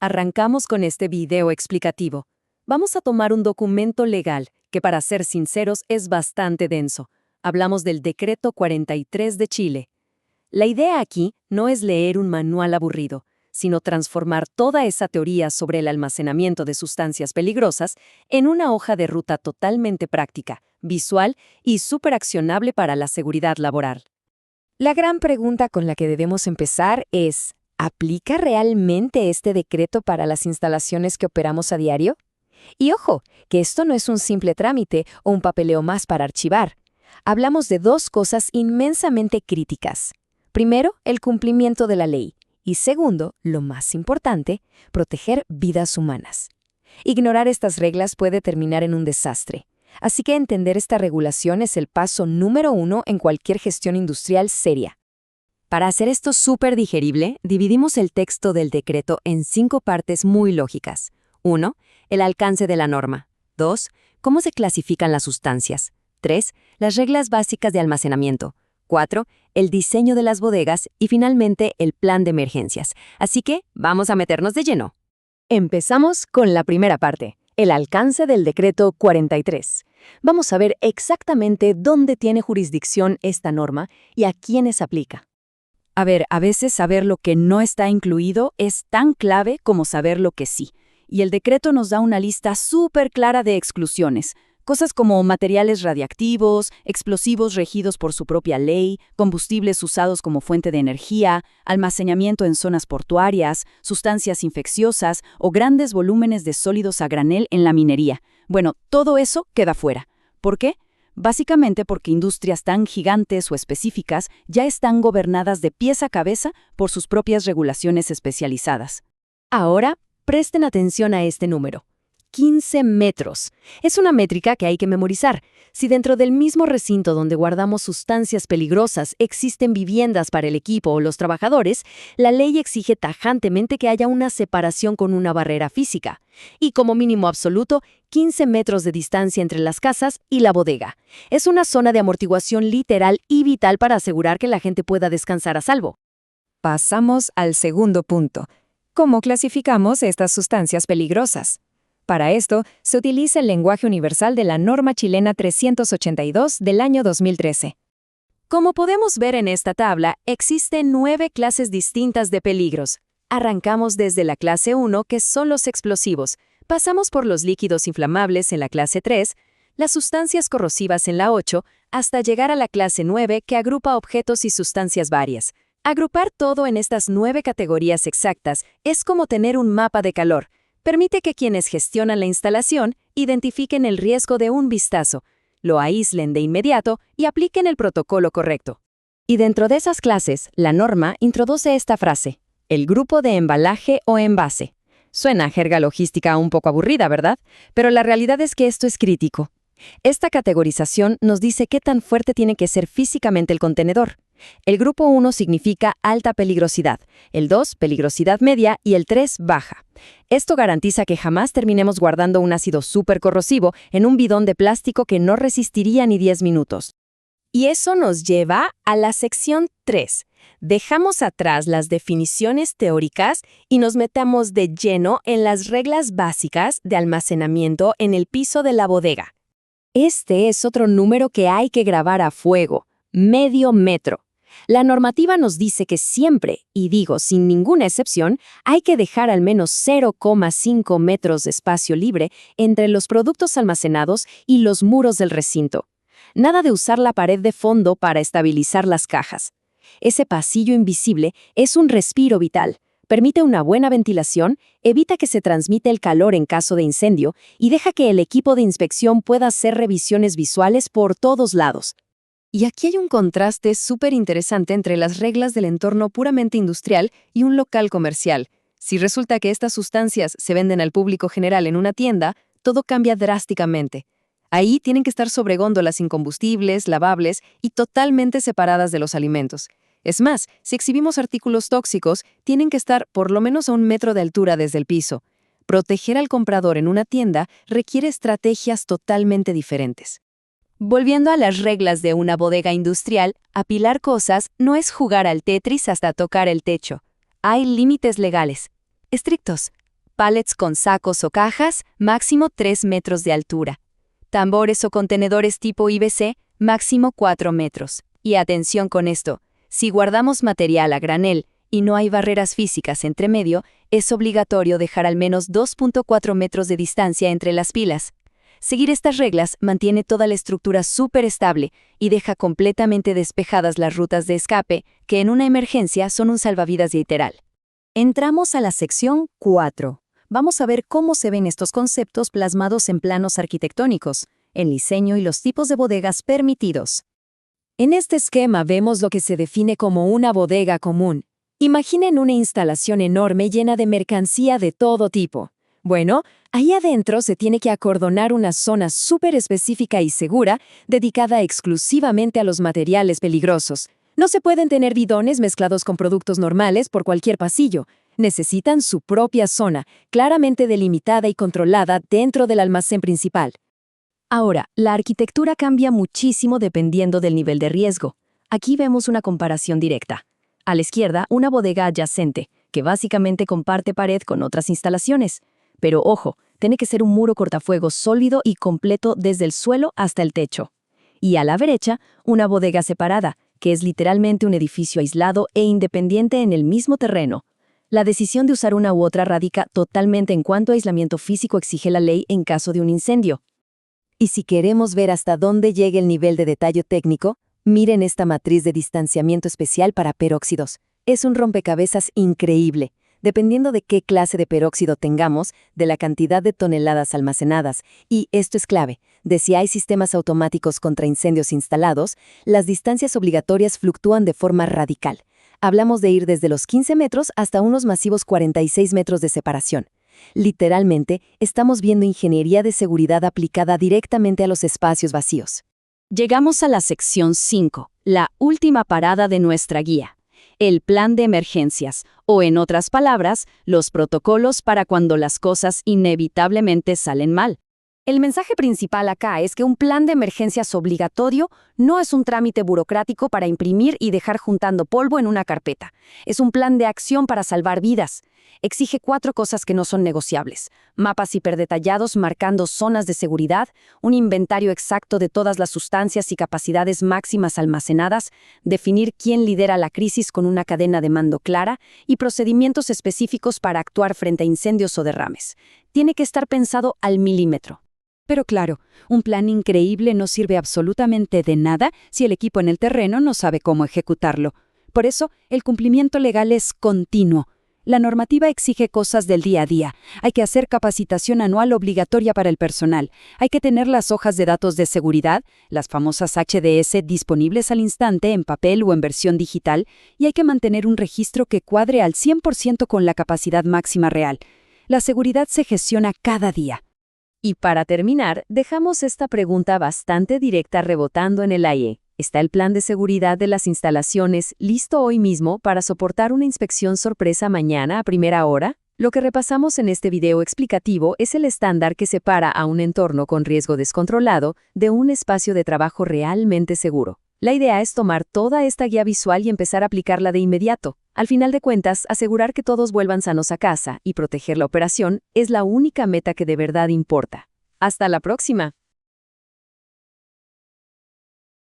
Arrancamos con este video explicativo. Vamos a tomar un documento legal que, para ser sinceros, es bastante denso. Hablamos del Decreto 43 de Chile. La idea aquí no es leer un manual aburrido, sino transformar toda esa teoría sobre el almacenamiento de sustancias peligrosas en una hoja de ruta totalmente práctica, visual y superaccionable para la seguridad laboral. La gran pregunta con la que debemos empezar es, ¿aplica realmente este decreto para las instalaciones que operamos a diario? Y ojo, que esto no es un simple trámite o un papeleo más para archivar. Hablamos de dos cosas inmensamente críticas. Primero, el cumplimiento de la ley. Y segundo, lo más importante, proteger vidas humanas. Ignorar estas reglas puede terminar en un desastre. Así que entender esta regulación es el paso número 1 en cualquier gestión industrial seria. Para hacer esto súper digerible, dividimos el texto del decreto en 5 partes muy lógicas. 1. El alcance de la norma. 2. Cómo se clasifican las sustancias. 3. Las reglas básicas de almacenamiento. 4. El diseño de las bodegas y finalmente el plan de emergencias. Así que vamos a meternos de lleno. Empezamos con la primera parte, el alcance del decreto 43. Vamos a ver exactamente dónde tiene jurisdicción esta norma y a quiénes aplica. A veces saber lo que no está incluido es tan clave como saber lo que sí. Y el decreto nos da una lista súper clara de exclusiones. Cosas como materiales radiactivos, explosivos regidos por su propia ley, combustibles usados como fuente de energía, almacenamiento en zonas portuarias, sustancias infecciosas o grandes volúmenes de sólidos a granel en la minería. Bueno, todo eso queda fuera. ¿Por qué? Básicamente porque industrias tan gigantes o específicas ya están gobernadas de pies a cabeza por sus propias regulaciones especializadas. Ahora, presten atención a este número. 15 metros. Es una métrica que hay que memorizar. Si dentro del mismo recinto donde guardamos sustancias peligrosas existen viviendas para el equipo o los trabajadores, la ley exige tajantemente que haya una separación con una barrera física. Y como mínimo absoluto, 15 metros de distancia entre las casas y la bodega. Es una zona de amortiguación literal y vital para asegurar que la gente pueda descansar a salvo. Pasamos al segundo punto. ¿Cómo clasificamos estas sustancias peligrosas? Para esto, se utiliza el lenguaje universal de la norma chilena 382 del año 2013. Como podemos ver en esta tabla, existen 9 clases distintas de peligros. Arrancamos desde la clase 1, que son los explosivos, pasamos por los líquidos inflamables en la clase 3, las sustancias corrosivas en la 8, hasta llegar a la clase 9, que agrupa objetos y sustancias varias. Agrupar todo en estas 9 categorías exactas es como tener un mapa de calor. Permite que quienes gestionan la instalación identifiquen el riesgo de un vistazo, lo aíslen de inmediato y apliquen el protocolo correcto. Y dentro de esas clases, la norma introduce esta frase, el grupo de embalaje o envase. Suena a jerga logística un poco aburrida, ¿verdad? Pero la realidad es que esto es crítico. Esta categorización nos dice qué tan fuerte tiene que ser físicamente el contenedor. El grupo 1 significa alta peligrosidad, el 2 peligrosidad media y el 3 baja. Esto garantiza que jamás terminemos guardando un ácido súper corrosivo en un bidón de plástico que no resistiría ni 10 minutos. Y eso nos lleva a la sección 3. Dejamos atrás las definiciones teóricas y nos metemos de lleno en las reglas básicas de almacenamiento en el piso de la bodega. Este es otro número que hay que grabar a fuego, medio metro. La normativa nos dice que siempre, y digo sin ninguna excepción, hay que dejar al menos 0,5 metros de espacio libre entre los productos almacenados y los muros del recinto. Nada de usar la pared de fondo para estabilizar las cajas. Ese pasillo invisible es un respiro vital. Permite una buena ventilación, evita que se transmita el calor en caso de incendio y deja que el equipo de inspección pueda hacer revisiones visuales por todos lados. Y aquí hay un contraste súper interesante entre las reglas del entorno puramente industrial y un local comercial. Si resulta que estas sustancias se venden al público general en una tienda, todo cambia drásticamente. Ahí tienen que estar sobre góndolas incombustibles, lavables y totalmente separadas de los alimentos. Es más, si exhibimos artículos tóxicos, tienen que estar por lo menos a 1 metro de altura desde el piso. Proteger al comprador en una tienda requiere estrategias totalmente diferentes. Volviendo a las reglas de una bodega industrial, apilar cosas no es jugar al Tetris hasta tocar el techo. Hay límites legales, estrictos, pallets con sacos o cajas, máximo 3 metros de altura. Tambores o contenedores tipo IBC, máximo 4 metros. Y atención con esto, si guardamos material a granel y no hay barreras físicas entre medio, es obligatorio dejar al menos 2.4 metros de distancia entre las pilas. Seguir estas reglas mantiene toda la estructura súper estable y deja completamente despejadas las rutas de escape, que en una emergencia son un salvavidas literal. Entramos a la sección 4. Vamos a ver cómo se ven estos conceptos plasmados en planos arquitectónicos, el diseño y los tipos de bodegas permitidos. En este esquema vemos lo que se define como una bodega común. Imaginen una instalación enorme llena de mercancía de todo tipo. Bueno, ahí adentro se tiene que acordonar una zona súper específica y segura dedicada exclusivamente a los materiales peligrosos. No se pueden tener bidones mezclados con productos normales por cualquier pasillo. Necesitan su propia zona, claramente delimitada y controlada dentro del almacén principal. Ahora, la arquitectura cambia muchísimo dependiendo del nivel de riesgo. Aquí vemos una comparación directa. A la izquierda, una bodega adyacente, que básicamente comparte pared con otras instalaciones. Pero ojo, tiene que ser un muro cortafuegos sólido y completo desde el suelo hasta el techo. Y a la derecha, una bodega separada, que es literalmente un edificio aislado e independiente en el mismo terreno. La decisión de usar una u otra radica totalmente en cuánto aislamiento físico exige la ley en caso de un incendio. Y si queremos ver hasta dónde llega el nivel de detalle técnico, miren esta matriz de distanciamiento especial para peróxidos. Es un rompecabezas increíble. Dependiendo de qué clase de peróxido tengamos, de la cantidad de toneladas almacenadas, y esto es clave, de si hay sistemas automáticos contra incendios instalados, las distancias obligatorias fluctúan de forma radical. Hablamos de ir desde los 15 metros hasta unos masivos 46 metros de separación. Literalmente, estamos viendo ingeniería de seguridad aplicada directamente a los espacios vacíos. Llegamos a la sección 5, la última parada de nuestra guía. El plan de emergencias, o en otras palabras, los protocolos para cuando las cosas inevitablemente salen mal. El mensaje principal acá es que un plan de emergencias obligatorio no es un trámite burocrático para imprimir y dejar juntando polvo en una carpeta. Es un plan de acción para salvar vidas. Exige 4 cosas que no son negociables: mapas hiperdetallados marcando zonas de seguridad, un inventario exacto de todas las sustancias y capacidades máximas almacenadas, definir quién lidera la crisis con una cadena de mando clara y procedimientos específicos para actuar frente a incendios o derrames. Tiene que estar pensado al milímetro. Pero claro, un plan increíble no sirve absolutamente de nada si el equipo en el terreno no sabe cómo ejecutarlo. Por eso, el cumplimiento legal es continuo. La normativa exige cosas del día a día. Hay que hacer capacitación anual obligatoria para el personal. Hay que tener las hojas de datos de seguridad, las famosas HDS, disponibles al instante en papel o en versión digital, y hay que mantener un registro que cuadre al 100% con la capacidad máxima real. La seguridad se gestiona cada día. Y para terminar, dejamos esta pregunta bastante directa rebotando en el aire. ¿Está el plan de seguridad de las instalaciones listo hoy mismo para soportar una inspección sorpresa mañana a primera hora? Lo que repasamos en este video explicativo es el estándar que separa a un entorno con riesgo descontrolado de un espacio de trabajo realmente seguro. La idea es tomar toda esta guía visual y empezar a aplicarla de inmediato. Al final de cuentas, asegurar que todos vuelvan sanos a casa y proteger la operación es la única meta que de verdad importa. ¡Hasta la próxima!